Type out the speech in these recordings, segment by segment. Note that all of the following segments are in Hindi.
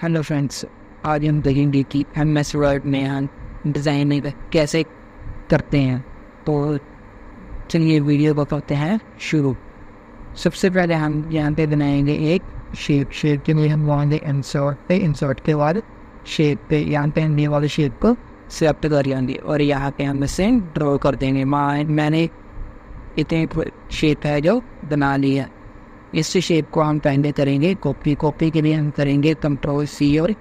हेलो फ्रेंड्स, आज हम देखेंगे कि Msword में हम डिज़ाइनिंग कैसे करते हैं। तो चलिए वीडियो को करते हैं शुरू। सबसे पहले हम यहाँ पे बनाएंगे एक शेप के लिए हम वहाँ इंसर्ट के बाद शेप पे यहाँ पे हम ये वाले शेप को सेलेक्ट कर लेंगे और यहाँ पे हम इसे ड्रॉ कर देंगे। मैंने इतने शेप है जो बना लिया। इस शेप को हम पहले करेंगे कॉपी के लिए हम करेंगे Ctrl+C और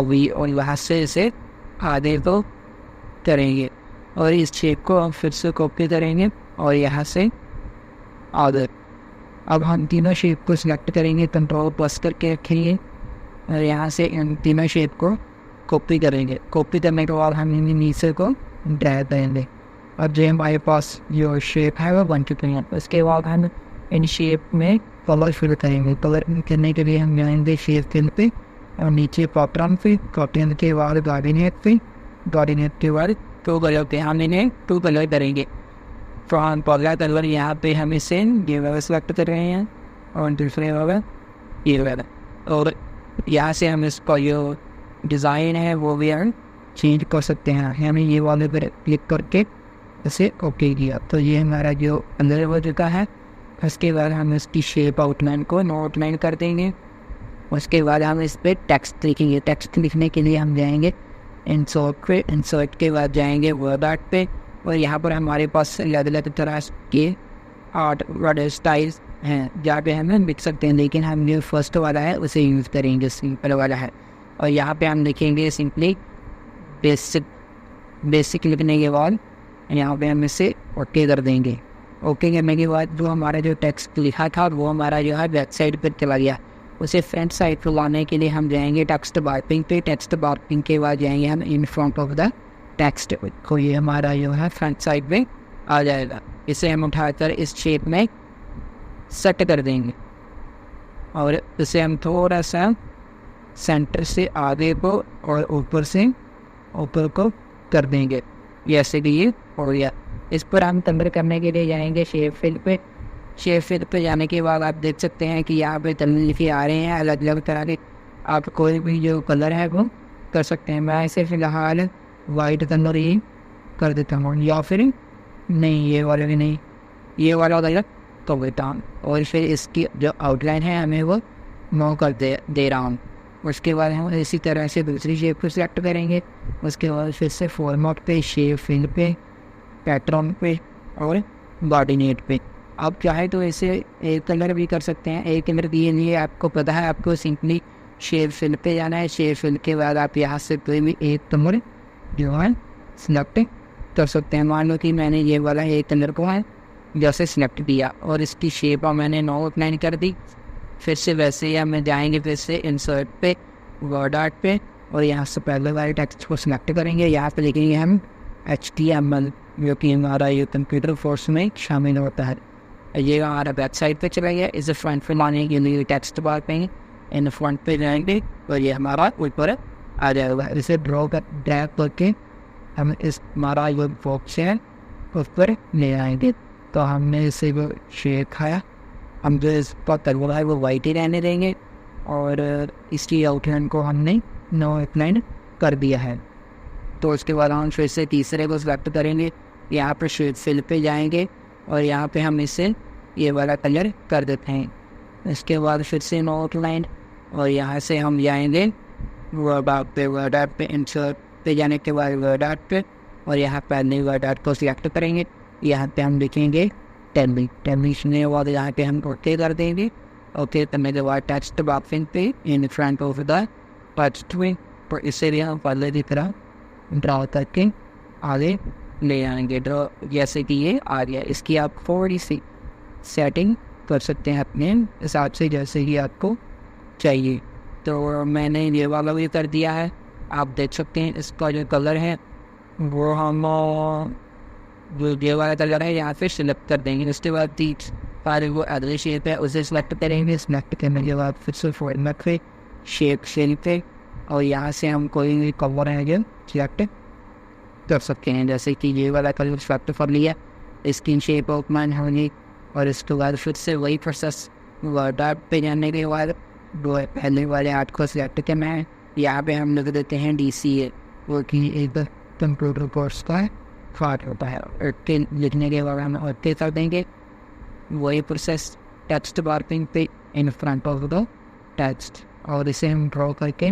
V और वहाँ से इसे आधे को करेंगे और इस शेप को हम फिर से कॉपी करेंगे और यहाँ से आधे। अब हम तीनों शेप को सिलेक्ट करेंगे, Ctrl+ करके रखेंगे और यहाँ से इन तीनों शेप को कॉपी करेंगे। कॉपी करने के बाद हम इन नीचे को ड्रैग करेंगे। अब जो हमारे पास जो शेप है वो बन चुके हैं। उसके बाद हम इन शेप में कलर फिल करेंगे। कलर करने के लिए हम जाएंगे शेप फिल पे और नीचे पैटर्न के बाद गार्डिनेट के बाद टू कलर पे हम इन्हें टू कलर करेंगे। तो हम पहला कलर यहाँ पे हम इसे ये वाला सेलेक्ट कर रहे हैं और दूसरे वाला ये वाला, और यहाँ से हम इसका जो डिज़ाइन है वो भी हम चेंज कर सकते हैं। हमने ये वाले पर क्लिक करके इसे ओके किया तो ये हमारा जो अंदर हो चुका है। उसके बाद हम इसकी शेप आउटलाइन को नो आउटलाइन कर देंगे। उसके बाद हम इस पर टेक्स्ट लिखेंगे। टेक्स्ट लिखने के लिए हम जाएंगे इंसर्ट के बाद जाएंगे वर्ड पे और यहाँ पर हमारे पास अलग अलग तरह के आर्ट वर्ड स्टाइल्स हैं जहाँ पे हम लिख सकते हैं, लेकिन हम जो फर्स्ट वाला है उसे यूज़ करेंगे, सिंपल वाला है। और यहाँ पे हम लिखेंगे सिंपली बेसिक लिखने के बाद यहाँ पे हम इसे ओके कर देंगे। ओके करने के बाद जो हमारा जो टेक्स्ट लिखा था वो हमारा जो है वेबसाइट पर चला गया। उसे फ्रंट साइड पर लाने के लिए हम जाएंगे टेक्स्ट बार्पिंग पे। टेक्स्ट बार्पिंग के बाद जाएंगे हम in front of the text को, ये हमारा जो है फ्रंट साइड पे आ जाएगा। इसे हम उठाकर इस शेप में सेट कर देंगे और इसे हम थोड़ा सा सेंटर से आगे को और ऊपर से ऊपर को कर देंगे, जैसे कि ये हो गया। इस पर हम कलर करने के लिए जाएंगे शेप फिल पे। शेप फिल पे जाने के बाद आप देख सकते हैं कि यहाँ पे कलर लिखे आ रहे हैं अलग अलग तरह के। आप कोई भी जो कलर है वो कर सकते हैं। मैं इसे फ़िलहाल वाइट कलर ही कर देता हूँ, या फिर नहीं ये वाला भी नहीं, ये वाला कलर तो देता हूँ। और फिर इसकी जो आउटलाइन है हमें वो नो कर दे रहा हूँ। उसके बाद हम इसी तरह से दूसरी शेप को सिलेक्ट करेंगे। उसके बाद फिर से फॉर्मेट पे, शेप फिल पे, पैटर्न पे और गार्डिनेट पे। आप चाहे तो इसे एक कलर भी कर सकते हैं। एक कलर के लिए आपको पता है आपको सिंपली शेप फिल पे जाना है। शेप फिल के बाद आप यहाँ से कोई भी एक कलर जो है सिलेक्ट कर सकते हैं। मान लो कि मैंने ये वाला एक कलर को है जैसे सिलेक्ट किया और इसकी शेप मैंने नो आउटलाइन कर दी। फिर से वैसे ही हम जाएंगे फिर से इंसर्ट पे, वर्ड आर्ट पे और यहाँ से पहले वाले टेक्स्ट को सिलेक्ट करेंगे। यहाँ पे लिखेंगे हम HTML, जो कि हमारा ये कंप्यूटर कोर्स में शामिल होता है। ये हमारा वेबसाइट पे चला गया। इसे फ्रंट पे लाने के लिए टेक्स्ट बार पे इन फ्रंट पे जाएंगे और ये हमारा ऊपर आ जाएगा। इसे ड्रैग करके हम इस हमारा ये बॉक्स है उस पर ले आएंगे। तो हमने इसे वो शेप खाया, हम जो इसका कलर है वो वाइट ही रहने देंगे और इसकी आउटलाइन को हमने नो आउटलाइन कर दिया है। तो उसके बाद हम फिर से तीसरे को सिलेक्ट करेंगे। यहाँ पर शेप फिल पे जाएंगे और यहाँ पे हम इसे ये वाला कलर कर देते हैं। इसके बाद फिर से नो आउटलाइन और यहाँ से हम जाएंगे वर्ड आर्ट पे। इंसर्ट पे जाने के बाद वर्ड आर्ट पे और यहाँ पहले वर्ड आर्ट को सिलेक्ट करेंगे। यहाँ पे हम लिखेंगे टेम्पलेट बाद यहाँ पे हम ओके कर देंगे। ओके करने के बाद टेक्स्ट बॉक्सिंग पे in front of the text में और इसे भी हम पहले की तरह ड्रा करके आगे ले आएंगे। ड्रा जैसे कि ये आ गया। इसकी आप थोड़ी सी सेटिंग कर सकते हैं अपने हिसाब से जैसे कि आपको चाहिए। तो मैंने ये वाला भी कर दिया है। आप देख सकते हैं इसका जो कलर है वो हम जो ये वाला कलर है यहाँ पे सिलेक्ट कर देंगे। उसके बाद सारे वो अगले शेप है उसे सिलेक्ट करेंगे। सिलेक्ट करने के बाद फिर से फॉर्मेट पे, शेप फिल पे और यहाँ से हम कोई भी कलर है जो सिलेक्ट कर सकते हैं। जैसे कि ये वाला कलर सिलेक्ट कर लिया, इसकी शेप आउटलाइन होगी और इसके बाद फिर से वही प्रोसेस वर्ड आर्ट पे जाने के बाद वो पहले वाले आर्ट को सिलेक्ट करना है यहाँ पे हम लिख देते हैं DCA, वो कि एक कंप्यूटर कोर्स का पार्ट होता है। ओके लिखने के बाद हम ओके कर देंगे। वही प्रोसेस टेक्स्ट बार पे in front of the text, और इसे हम ड्रॉ करके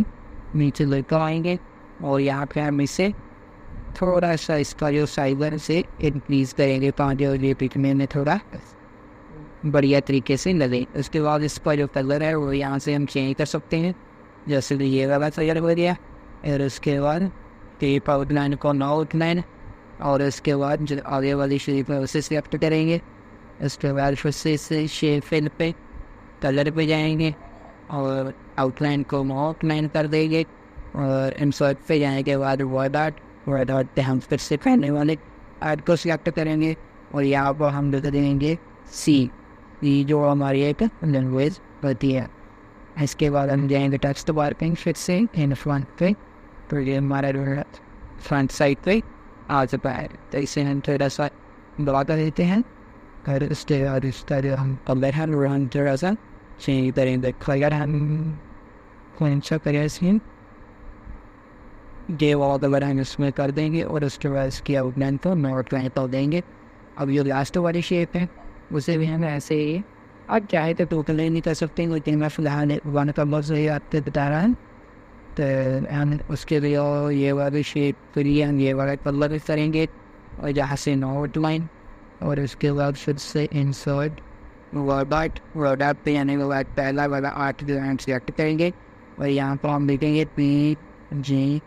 नीचे लेकर आएंगे। और यहाँ पे हम इसे थोड़ा सा इसका जो साइबर से इंक्रीज करेंगे 5 और ये पिकने में थोड़ा बढ़िया तरीके से लगे। उसके बाद इसका जो कलर है वो यहाँ से हम चेंज कर सकते हैं, जैसे ये वाला कलर हो गया। और उसके बाद टेप आउटलाइन को नो आउटलाइन, और उसके बाद जो आगे वाली शेप है उसे सिलेक्ट करेंगे। उसके बाद फिर से शेप फिल पे कलर पे जाएंगे और आउटलाइन को नो आउटलाइन कर देंगे। और इंसर्ट पे जाने के बाद वर्ड आर्ट पे हम फिर से पहले वाले आर्ट को सिलेक्ट करेंगे और यहाँ पर हम लिख देंगे सी, जो हमारी एक लैंग्वेज होती है। इसके बाद हम जाएंगे टेक्स्ट बार पे फिर से इन फ्रंट पे, तो ये हमारा फ्रंट साइड पे आ चुका है। तो इसे हम थोड़ा सा दबा कर देते हैं। और उसके बाद इसका जो हम कलर है वो हम थोड़ा सा चेंज करेंगे। कलर हम कौन सा कलर सीन ये वाला कलर हम इसमें कर देंगे और उसके बाद इसकी आउटलाइन को नोट लाइन कर देंगे। अब जो लास्ट वाली शेप है उसे भी हम ऐसे ही, आप चाहे तो टोटल नहीं कर सकते, लेकिन मैं फिलहाल वन का बहुत सही आपको बता रहा हूँ। तो उसके लिए ये वाली शेप के लिए हम ये वाला कलर करेंगे और जहाँ से नोट लाइन, और उसके बाद फिर से इंसर्ट वर्ड आर्ट पे आने के बाद पहला वाला आर्ट जो हम सेलेक्ट करेंगे और यहाँ पर हम लिखेंगे PGDCA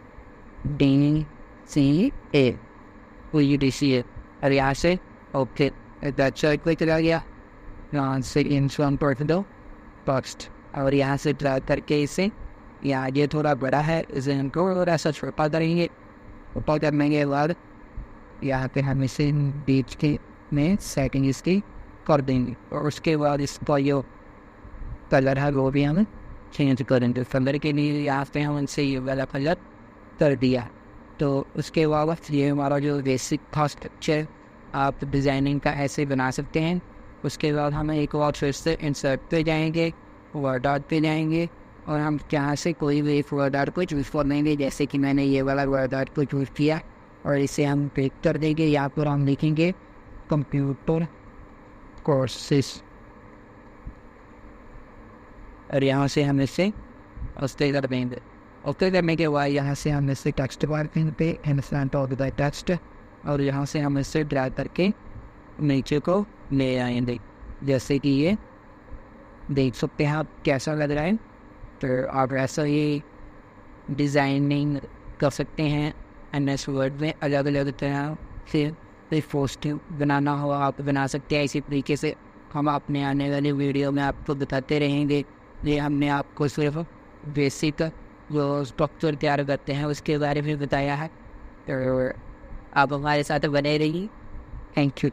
PGDCA, और यहाँ से ओके वेबसाइट पे चला गया। यहाँ से इंस्टॉल कर दो टेक्स्ट, और यहाँ से ड्रैग करके इसे, यहाँ ये थोड़ा बड़ा है इसे हम थोड़ा सा छोटा करेंगे। ऊपर करने के बाद यहाँ पे हम इसे बीच के में सेटिंग इसकी कर देंगे और उसके बाद इसका जो कलर है वो भी हम चेंज करेंगे। कलर के लिए यहाँ पे हम इनसे ये वाला कलर कर दिया। तो उसके बाद ये हमारा जो बेसिक था स्ट्रक्चर आप डिज़ाइनिंग का ऐसे बना सकते हैं। उसके बाद हम एक और फिर से इंसर्ट पे जाएंगे, वर्ड आर्ट पे जाएंगे और हम यहाँ से कोई भी एक वर्ड आर्ट को चूज़ कर लेंगे। जैसे कि मैंने ये वाला वर्ड आर्ट को चूज़ किया और इसे हम क्लिक कर देंगे। यहाँ पर हम लिखेंगे कंप्यूटर कोर्सेस, और यहाँ से हम इसे उसके कर देंगे। ओके करने के बाद यहाँ से हम इसे टेक्स्ट बार पे इंस्टेंट ऑफ द टेक्स्ट, और यहाँ से हम इसे ड्रैग करके नीचे को ले आएंगे। जैसे कि ये देख सकते हैं आप कैसा लग रहा है। तो आप ऐसा ही डिज़ाइनिंग कर सकते हैं। MS वर्ड में अलग अलग तरह से पोस्टर बनाना हो आप बना सकते हैं। इसी तरीके से हम अपने आने वाले वीडियो में आपको बताते रहेंगे। ये हमने आपको सिर्फ बेसिक जो स्ट्रक्चर तैयार करते हैं उसके बारे में बताया है। तो आप हमारे साथ बने रहिए। Thank you.